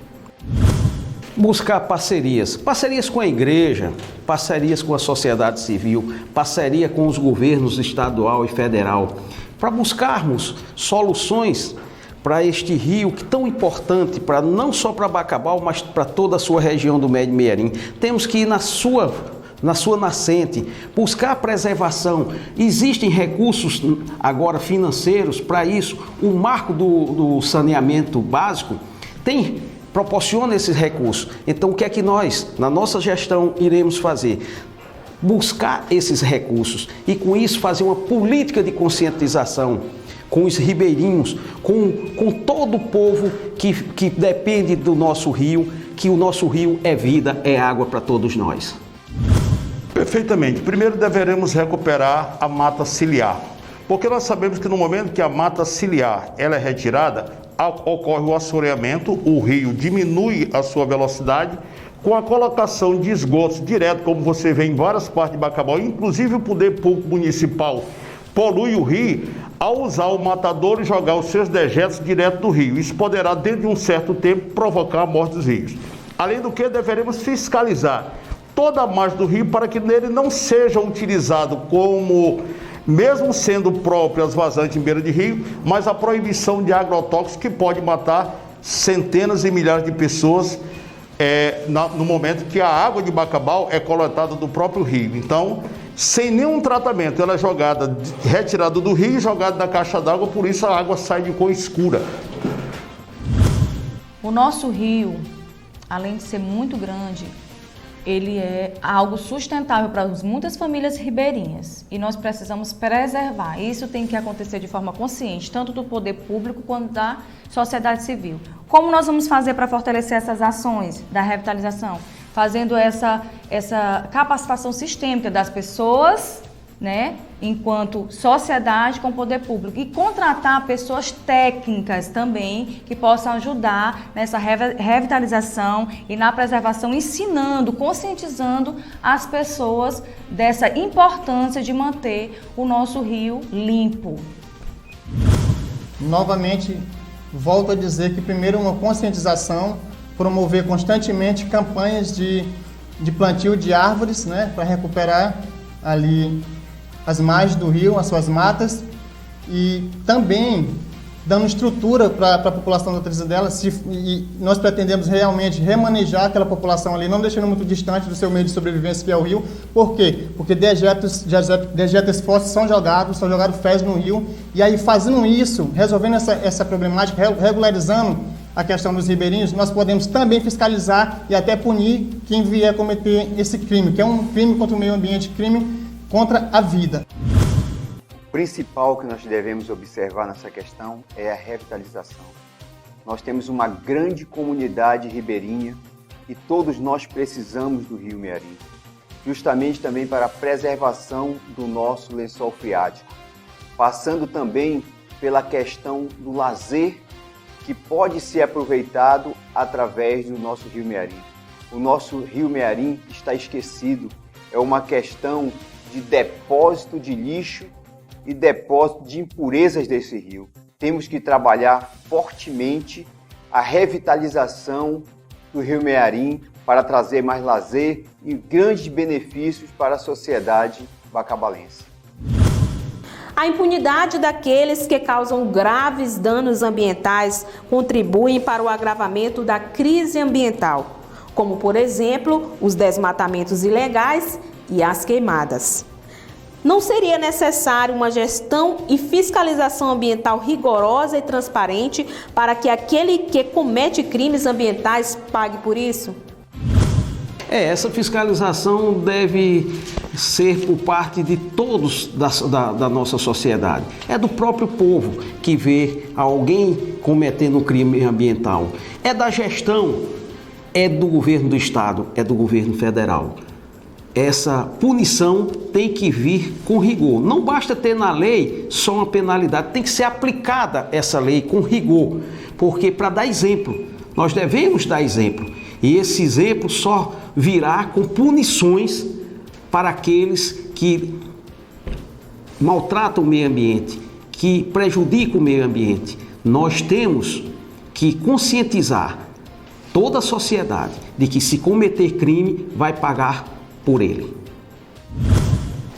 Buscar parcerias com a igreja, parcerias com a sociedade civil, parceria com os governos estadual e federal, para buscarmos soluções para este rio que é tão importante, não só para Bacabal, mas para toda a sua região do Médio Mearim. Temos que ir na sua nascente, buscar a preservação. Existem recursos agora financeiros para isso. O marco do saneamento básico proporciona esses recursos. Então, o que é que nós, na nossa gestão, iremos fazer? Buscar esses recursos e, com isso, fazer uma política de conscientização com os ribeirinhos, com todo o povo que depende do nosso rio, que o nosso rio é vida, é água para todos nós. Perfeitamente. Primeiro deveremos recuperar a mata ciliar, porque nós sabemos que no momento que a mata ciliar ela é retirada, ocorre o assoreamento, o rio diminui a sua velocidade, com a colocação de esgotos direto, como você vê em várias partes de Bacabal, inclusive o poder público municipal polui o rio ao usar o matador e jogar os seus dejetos direto do rio. Isso poderá, dentro de um certo tempo, provocar a morte dos rios. Além do que, deveremos fiscalizar toda a margem do rio para que nele não seja utilizado como, mesmo sendo próprio as vazantes em beira de rio, mas a proibição de agrotóxicos que pode matar centenas e milhares de pessoas no momento que a água de Bacabal é coletada do próprio rio. Então, sem nenhum tratamento, ela é retirada do rio e jogada na caixa d'água, por isso a água sai de cor escura. O nosso rio, além de ser muito grande, ele é algo sustentável para muitas famílias ribeirinhas e nós precisamos preservar. Isso tem que acontecer de forma consciente, tanto do poder público quanto da sociedade civil. Como nós vamos fazer para fortalecer essas ações da revitalização? Fazendo essa capacitação sistêmica das pessoas, né, enquanto sociedade com poder público, e contratar pessoas técnicas também que possam ajudar nessa revitalização e na preservação, ensinando, conscientizando as pessoas dessa importância de manter o nosso rio limpo. Novamente, volto a dizer que primeiro uma conscientização, promover constantemente campanhas de plantio de árvores, né, para recuperar ali as margens do rio, as suas matas, e também dando estrutura para a população da Teresa dela, e nós pretendemos realmente remanejar aquela população ali, não deixando muito distante do seu meio de sobrevivência, que é o rio. Por quê? Porque dejetos fósseis são jogados fezes no rio, e aí fazendo isso, resolvendo essa problemática, regularizando a questão dos ribeirinhos, nós podemos também fiscalizar e até punir quem vier cometer esse crime, que é um crime contra o meio ambiente, crime contra a vida. principal que nós devemos observar nessa questão é a revitalização. Nós temos uma grande comunidade ribeirinha e todos nós precisamos do rio Mearim, justamente também para a preservação do nosso lençol freático, passando também pela questão do lazer que pode ser aproveitado através do nosso rio Mearim. O nosso rio Mearim está esquecido, é uma questão de depósito de lixo e depósito de impurezas desse rio. Temos que trabalhar fortemente a revitalização do rio Mearim para trazer mais lazer e grandes benefícios para a sociedade bacabalense. A impunidade daqueles que causam graves danos ambientais contribuem para o agravamento da crise ambiental, como, por exemplo, os desmatamentos ilegais e as queimadas. Não seria necessário uma gestão e fiscalização ambiental rigorosa e transparente para que aquele que comete crimes ambientais pague por isso? Essa fiscalização deve ser por parte de todos da nossa sociedade. É do próprio povo que vê alguém cometendo um crime ambiental. É da gestão, é do governo do estado, é do governo federal. Essa punição tem que vir com rigor. Não basta ter na lei só uma penalidade, tem que ser aplicada essa lei com rigor, porque para dar exemplo, nós devemos dar exemplo. E esse exemplo só virá com punições para aqueles que maltratam o meio ambiente, que prejudicam o meio ambiente. Nós temos que conscientizar toda a sociedade de que se cometer crime, vai pagar por ele.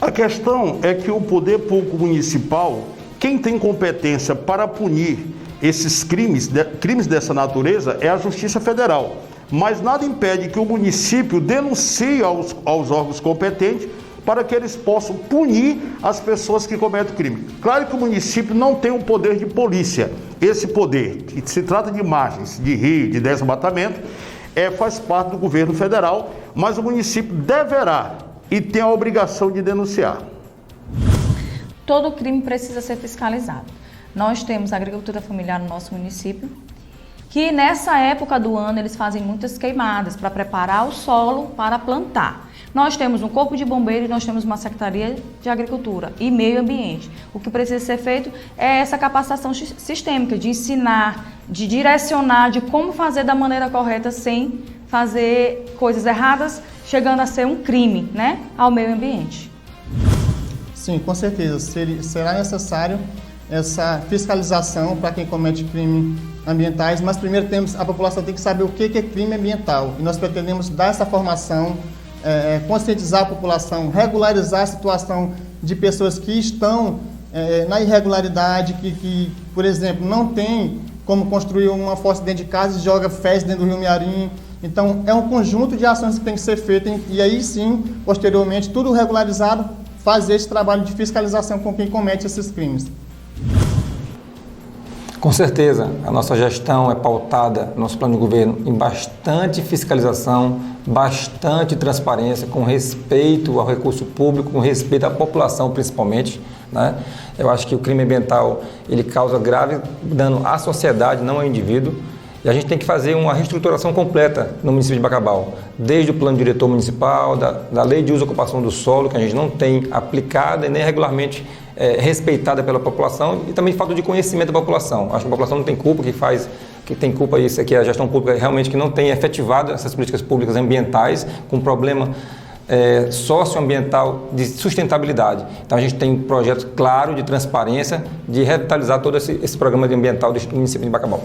A questão é que o poder público municipal, quem tem competência para punir esses crimes dessa natureza é a Justiça Federal. Mas nada impede que o município denuncie aos órgãos competentes para que eles possam punir as pessoas que cometem crime. Claro que o município não tem o poder de polícia. Esse poder, que se trata de margens, de rio, de desmatamento, faz parte do governo federal, mas o município deverá e tem a obrigação de denunciar. Todo crime precisa ser fiscalizado. Nós temos a agricultura familiar no nosso município, que nessa época do ano eles fazem muitas queimadas para preparar o solo para plantar. Nós temos um corpo de bombeiro e nós temos uma secretaria de agricultura e meio ambiente. O que precisa ser feito é essa capacitação sistêmica, de ensinar, de direcionar, de como fazer da maneira correta sem fazer coisas erradas, chegando a ser um crime, né, ao meio ambiente. Sim, com certeza. Será necessário essa fiscalização para quem comete crimes ambientais, mas primeiro a população tem que saber o que é crime ambiental. E nós pretendemos dar essa formação, conscientizar a população, regularizar a situação de pessoas que estão na irregularidade, que, por exemplo, não tem como construir uma fossa dentro de casa e joga fezes dentro do rio Mearim. Então, é um conjunto de ações que tem que ser feito e aí sim, posteriormente, tudo regularizado, fazer esse trabalho de fiscalização com quem comete esses crimes. Com certeza, a nossa gestão é pautada, nosso plano de governo, em bastante fiscalização, bastante transparência, com respeito ao recurso público, com respeito à população principalmente, né? Eu acho que o crime ambiental, ele causa grave dano à sociedade, não ao indivíduo. E a gente tem que fazer uma reestruturação completa no município de Bacabal, desde o plano diretor municipal, da lei de uso e ocupação do solo, que a gente não tem aplicada e nem regularmente respeitada pela população, e também falta de conhecimento da população. Acho que a população não tem culpa, que tem culpa isso aqui, a gestão pública realmente que não tem efetivado essas políticas públicas ambientais com problema socioambiental de sustentabilidade. Então a gente tem um projeto claro de transparência, de revitalizar todo esse programa ambiental do município de Bacabal.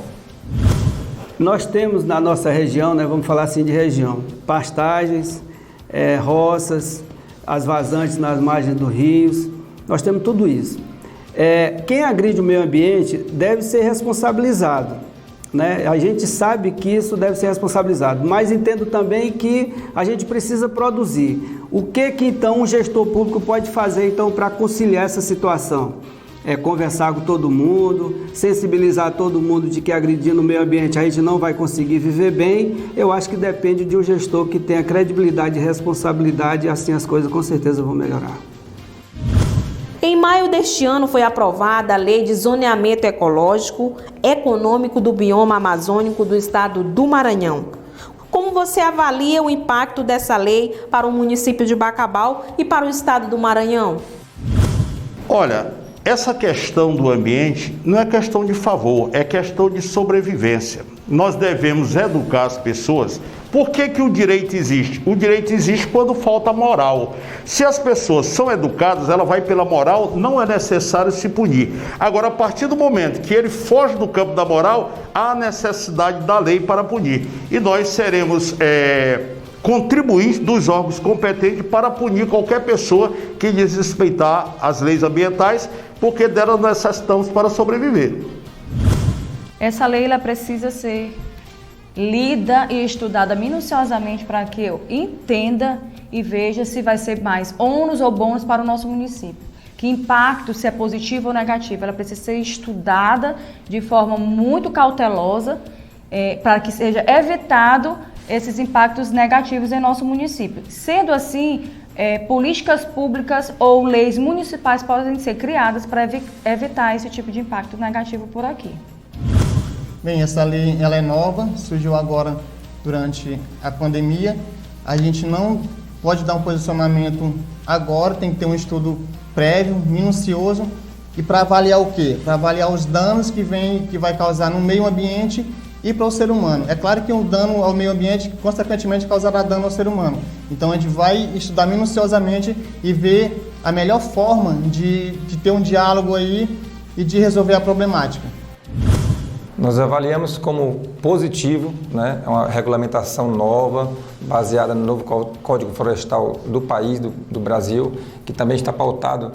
Nós temos na nossa região, né, vamos falar assim de região, pastagens, roças, as vazantes nas margens dos rios, nós temos tudo isso. Quem agride o meio ambiente deve ser responsabilizado, né? A gente sabe que isso deve ser responsabilizado, mas entendo também que a gente precisa produzir. O que então um gestor público pode fazer então para conciliar essa situação? Conversar com todo mundo, sensibilizar todo mundo de que agredindo o meio ambiente a gente não vai conseguir viver bem. Eu acho que depende de um gestor que tenha credibilidade e responsabilidade, e assim as coisas com certeza vão melhorar. Em maio deste ano foi aprovada a Lei de Zoneamento Ecológico Econômico do Bioma Amazônico do Estado do Maranhão. Como você avalia o impacto dessa lei para o município de Bacabal e para o Estado do Maranhão? Olha, essa questão do ambiente não é questão de favor, é questão de sobrevivência. Nós devemos educar as pessoas. Por que o direito existe? O direito existe quando falta moral. Se as pessoas são educadas, ela vai pela moral, não é necessário se punir. Agora, a partir do momento que ele foge do campo da moral, há necessidade da lei para punir. E nós seremos contribuintes dos órgãos competentes para punir qualquer pessoa que desrespeitar as leis ambientais, porque delas necessitamos para sobreviver. Essa lei ela precisa ser lida e estudada minuciosamente para que eu entenda e veja se vai ser mais ônus ou bônus para o nosso município. Que impacto, se é positivo ou negativo, ela precisa ser estudada de forma muito cautelosa para que seja evitado esses impactos negativos em nosso município. Sendo assim, políticas públicas ou leis municipais podem ser criadas para evitar esse tipo de impacto negativo por aqui. Bem, essa lei ela é nova, surgiu agora durante a pandemia. A gente não pode dar um posicionamento agora, tem que ter um estudo prévio, minucioso. E para avaliar o quê? Para avaliar os danos que vai causar no meio ambiente e para o ser humano. É claro que um dano ao meio ambiente, consequentemente, causará dano ao ser humano. Então a gente vai estudar minuciosamente e ver a melhor forma de ter um diálogo aí e de resolver a problemática. Nós avaliamos como positivo, né? É uma regulamentação nova, baseada no novo Código Florestal do país, do Brasil, que também está pautado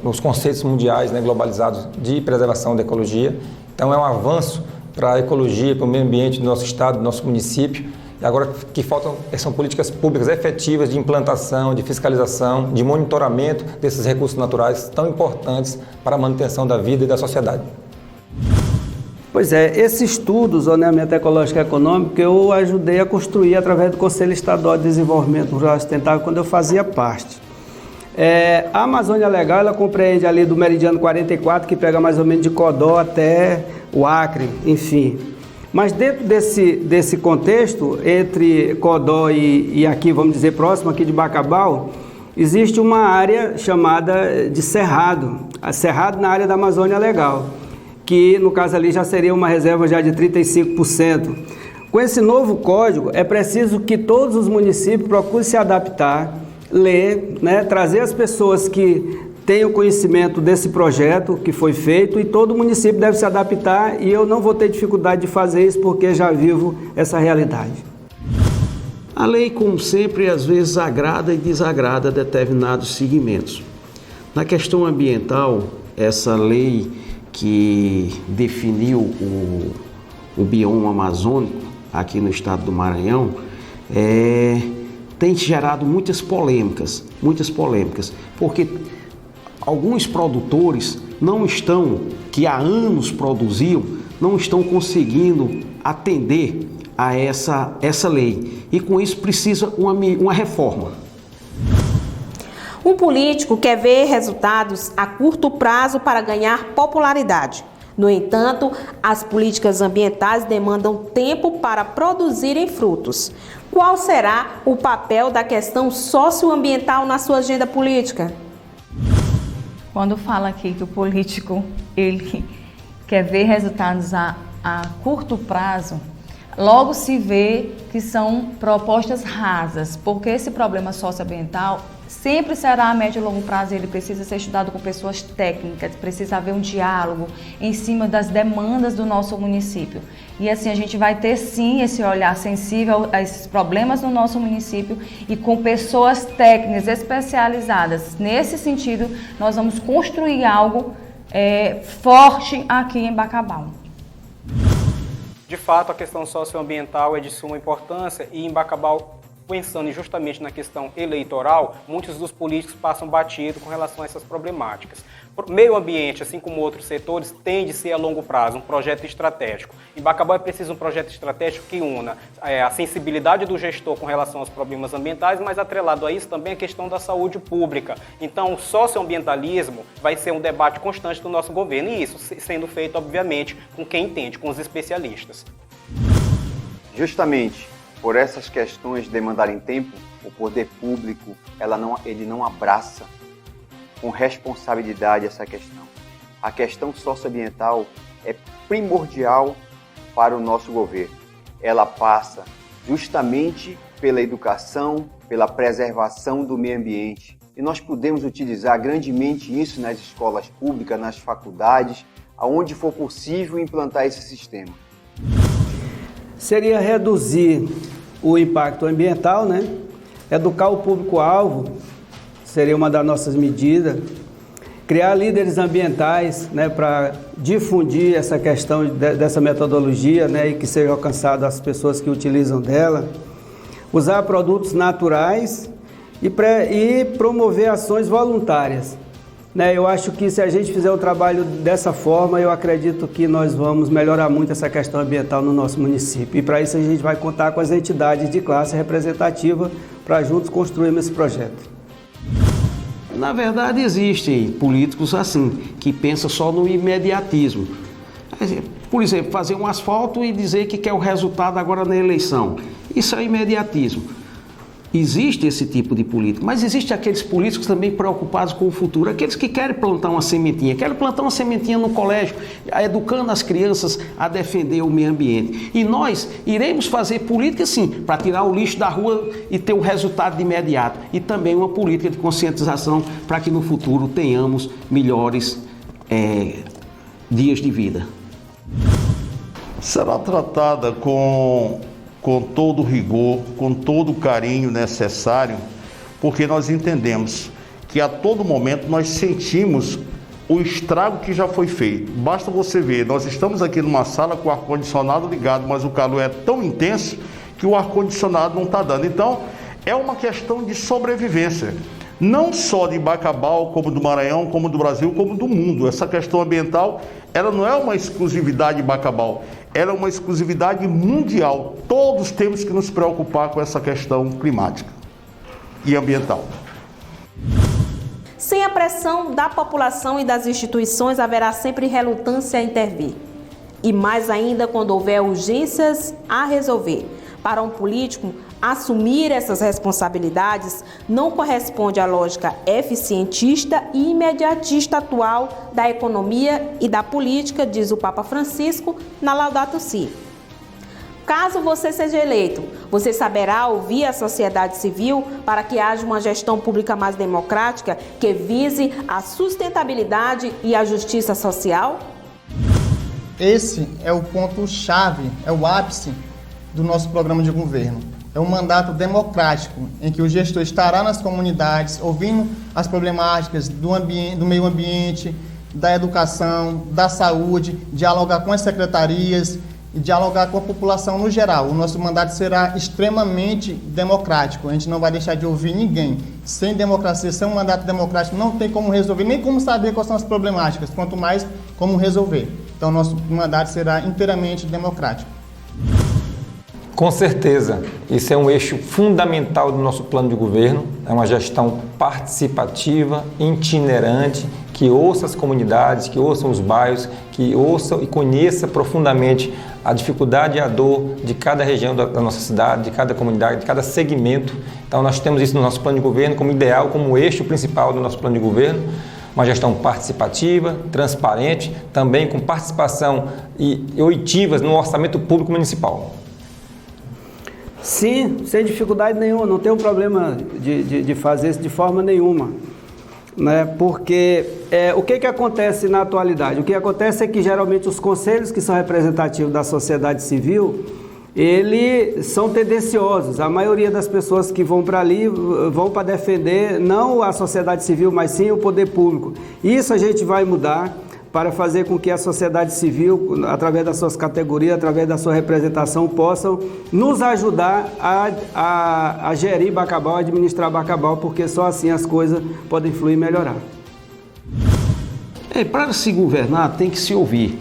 nos conceitos mundiais, né, globalizados de preservação da ecologia. Então é um avanço para a ecologia, para o meio ambiente do nosso estado, do nosso município. E agora que faltam são políticas públicas efetivas de implantação, de fiscalização, de monitoramento desses recursos naturais tão importantes para a manutenção da vida e da sociedade. Pois é, esse estudo, Zoneamento Ecológico e Econômico, eu ajudei a construir através do Conselho Estadual de Desenvolvimento Rural Sustentável, quando eu fazia parte. A Amazônia Legal, ela compreende ali do meridiano 44, que pega mais ou menos de Codó até o Acre, enfim. Mas dentro desse contexto, entre Codó e aqui, vamos dizer, próximo aqui de Bacabal, existe uma área chamada de Cerrado, Cerrado na área da Amazônia Legal, que no caso ali já seria uma reserva já de 35%. Com esse novo código, é preciso que todos os municípios procurem se adaptar, ler, né, trazer as pessoas que tenham conhecimento desse projeto que foi feito, e todo município deve se adaptar, e eu não vou ter dificuldade de fazer isso porque já vivo essa realidade. A lei, como sempre, às vezes agrada e desagrada determinados segmentos. Na questão ambiental, essa lei que definiu o bioma amazônico aqui no estado do Maranhão tem gerado muitas polêmicas, porque alguns produtores que há anos produziam, não estão conseguindo atender a essa lei, e com isso precisa uma reforma. Um político quer ver resultados a curto prazo para ganhar popularidade. No entanto, as políticas ambientais demandam tempo para produzirem frutos. Qual será o papel da questão socioambiental na sua agenda política? Quando fala aqui que o político ele quer ver resultados a curto prazo, logo se vê que são propostas rasas, porque esse problema socioambiental sempre será a médio e longo prazo. Ele precisa ser estudado com pessoas técnicas, precisa haver um diálogo em cima das demandas do nosso município. E assim a gente vai ter sim esse olhar sensível a esses problemas no nosso município, e com pessoas técnicas especializadas. Nesse sentido, nós vamos construir algo forte aqui em Bacabal. De fato, a questão socioambiental é de suma importância, e em Bacabal pensando justamente na questão eleitoral, muitos dos políticos passam batido com relação a essas problemáticas. Meio ambiente, assim como outros setores, tende a ser a longo prazo, um projeto estratégico. Em Bacabal é preciso um projeto estratégico que una a sensibilidade do gestor com relação aos problemas ambientais, mas atrelado a isso também a questão da saúde pública. Então, o socioambientalismo vai ser um debate constante do nosso governo, e isso sendo feito, obviamente, com quem entende, com os especialistas. Justamente por essas questões demandarem tempo, o poder público ele não abraça com responsabilidade essa questão. A questão socioambiental é primordial para o nosso governo. Ela passa justamente pela educação, pela preservação do meio ambiente. E nós podemos utilizar grandemente isso nas escolas públicas, nas faculdades, aonde for possível implantar esse sistema. Seria reduzir o impacto ambiental, né? Educar o público-alvo, seria uma das nossas medidas. Criar líderes ambientais, né, para difundir essa questão dessa metodologia, né, e que seja alcançado as pessoas que utilizam dela. Usar produtos naturais e promover ações voluntárias. Né, eu acho que se a gente fizer o trabalho dessa forma, eu acredito que nós vamos melhorar muito essa questão ambiental no nosso município. E para isso a gente vai contar com as entidades de classe representativa para juntos construirmos esse projeto. Na verdade, existem políticos assim, que pensam só no imediatismo. Por exemplo, fazer um asfalto e dizer que quer o resultado agora na eleição. Isso é imediatismo. Existe esse tipo de político, mas existe aqueles políticos também preocupados com o futuro, aqueles que querem plantar uma sementinha, no colégio, educando as crianças a defender o meio ambiente. E nós iremos fazer política, sim, para tirar o lixo da rua e ter um resultado de imediato. E também uma política de conscientização para que no futuro tenhamos melhores dias de vida. Será tratada com todo o rigor, com todo o carinho necessário, porque nós entendemos que a todo momento nós sentimos o estrago que já foi feito. Basta você ver, nós estamos aqui numa sala com o ar-condicionado ligado, mas o calor é tão intenso que o ar-condicionado não está dando. Então, é uma questão de sobrevivência, não só de Bacabal, como do Maranhão, como do Brasil, como do mundo. Essa questão ambiental, ela não é uma exclusividade de Bacabal, ela é uma exclusividade mundial. Todos temos que nos preocupar com essa questão climática e ambiental. Sem a pressão da população e das instituições, haverá sempre relutância a intervir. E mais ainda quando houver urgências a resolver. Para um político, assumir essas responsabilidades não corresponde à lógica eficientista e imediatista atual da economia e da política, diz o Papa Francisco na Laudato Si. Caso você seja eleito, você saberá ouvir a sociedade civil para que haja uma gestão pública mais democrática que vise a sustentabilidade e a justiça social? Esse é o ponto-chave, é o ápice do nosso programa de governo. É um mandato democrático, em que o gestor estará nas comunidades, ouvindo as problemáticas do meio ambiente, da educação, da saúde, dialogar com as secretarias e dialogar com a população no geral. O nosso mandato será extremamente democrático, a gente não vai deixar de ouvir ninguém. Sem democracia, sem um mandato democrático, não tem como resolver, nem como saber quais são as problemáticas, quanto mais como resolver. Então, nosso mandato será inteiramente democrático. Com certeza, isso é um eixo fundamental do nosso plano de governo, é uma gestão participativa, itinerante, que ouça as comunidades, que ouça os bairros, que ouça e conheça profundamente a dificuldade e a dor de cada região da nossa cidade, de cada comunidade, de cada segmento. Então nós temos isso no nosso plano de governo como ideal, como eixo principal do nosso plano de governo, uma gestão participativa, transparente, também com participação e oitivas no orçamento público municipal. Sim, sem dificuldade nenhuma, não tem um problema de fazer isso de forma nenhuma, né? Porque o que acontece na atualidade? O que acontece é que geralmente os conselhos que são representativos da sociedade civil, eles são tendenciosos. A maioria das pessoas que vão para ali vão para defender não a sociedade civil, mas sim o poder público. Isso a gente vai mudar. para fazer com que a sociedade civil, através das suas categorias, através da sua representação, possam nos ajudar a gerir Bacabal, a administrar Bacabal, porque só assim as coisas podem fluir e melhorar. Para se governar tem que se ouvir,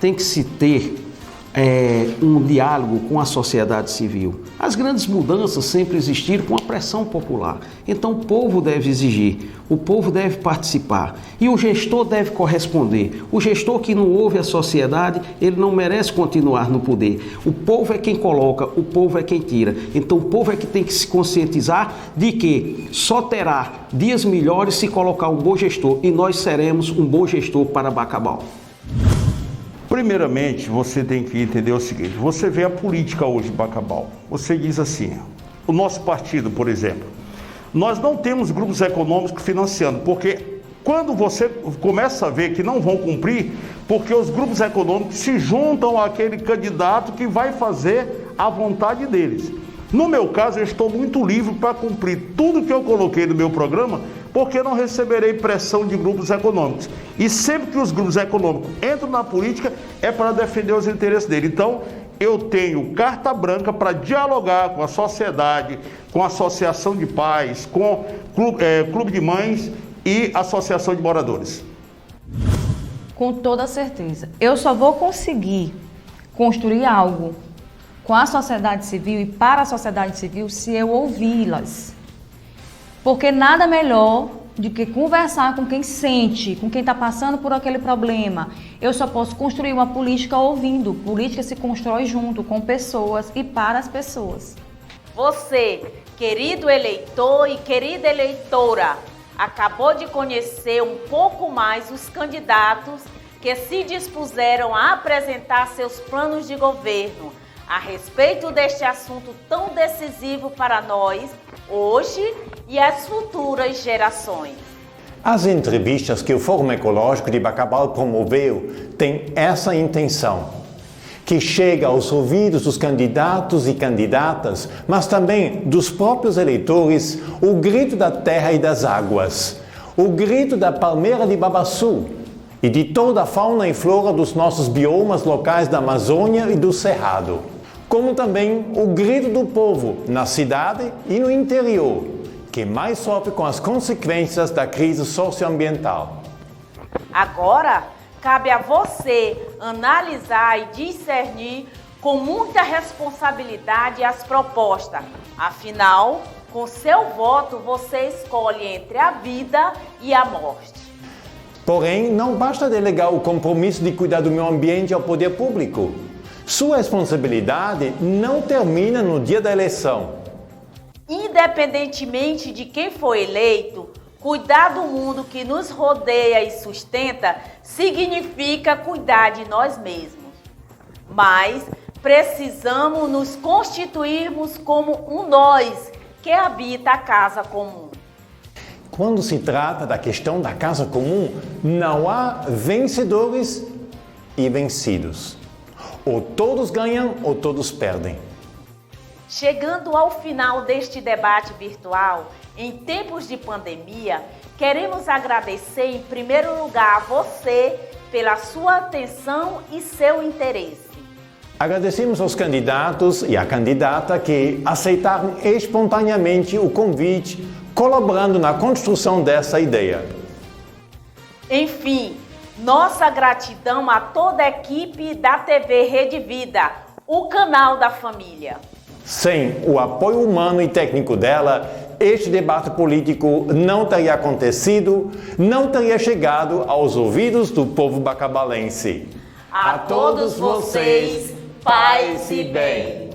tem que se ter um diálogo com a sociedade civil. As grandes mudanças sempre existiram com a pressão popular. Então o povo deve exigir, o povo deve participar e o gestor deve corresponder. O gestor que não ouve a sociedade, ele não merece continuar no poder. O povo é quem coloca, o povo é quem tira. Então o povo é que tem que se conscientizar de que só terá dias melhores se colocar um bom gestor, e nós seremos um bom gestor para Bacabal. Primeiramente, você tem que entender o seguinte: você vê a política hoje em Bacabal. Você diz assim, o nosso partido, por exemplo, nós não temos grupos econômicos financiando, porque quando você começa a ver que não vão cumprir, porque os grupos econômicos se juntam àquele candidato que vai fazer a vontade deles. No meu caso, eu estou muito livre para cumprir tudo que eu coloquei no meu programa, porque não receberei pressão de grupos econômicos. E sempre que os grupos econômicos entram na política, é para defender os interesses deles. Então, eu tenho carta branca para dialogar com a sociedade, com a associação de pais, com clube de mães e associação de moradores. Com toda certeza. Eu só vou conseguir construir algo com a sociedade civil e para a sociedade civil se eu ouvi-las. Porque nada melhor do que conversar com quem sente, com quem está passando por aquele problema. Eu só posso construir uma política ouvindo. Política se constrói junto com pessoas e para as pessoas. Você, querido eleitor e querida eleitora, acabou de conhecer um pouco mais os candidatos que se dispuseram a apresentar seus planos de governo a respeito deste assunto tão decisivo para nós, hoje e as futuras gerações. As entrevistas que o Fórum Ecológico de Bacabal promoveu têm essa intenção, que chega aos ouvidos dos candidatos e candidatas, mas também dos próprios eleitores, o grito da terra e das águas, o grito da palmeira de Babaçu e de toda a fauna e flora dos nossos biomas locais da Amazônia e do Cerrado, como também o grito do povo na cidade e no interior, que mais sofre com as consequências da crise socioambiental. Agora, cabe a você analisar e discernir com muita responsabilidade as propostas. Afinal, com seu voto, você escolhe entre a vida e a morte. Porém, não basta delegar o compromisso de cuidar do meio ambiente ao poder público. Sua responsabilidade não termina no dia da eleição. Independentemente de quem for eleito, cuidar do mundo que nos rodeia e sustenta significa cuidar de nós mesmos. Mas precisamos nos constituirmos como um nós que habita a casa comum. Quando se trata da questão da casa comum, não há vencedores e vencidos. Ou todos ganham ou todos perdem. Chegando ao final deste debate virtual, em tempos de pandemia, queremos agradecer em primeiro lugar a você pela sua atenção e seu interesse. Agradecemos aos candidatos e à candidata que aceitaram espontaneamente o convite, colaborando na construção dessa ideia. Enfim, nossa gratidão a toda a equipe da TV Rede Vida, o canal da família. Sem o apoio humano e técnico dela, este debate político não teria acontecido, não teria chegado aos ouvidos do povo bacabalense. A todos vocês, paz e bem.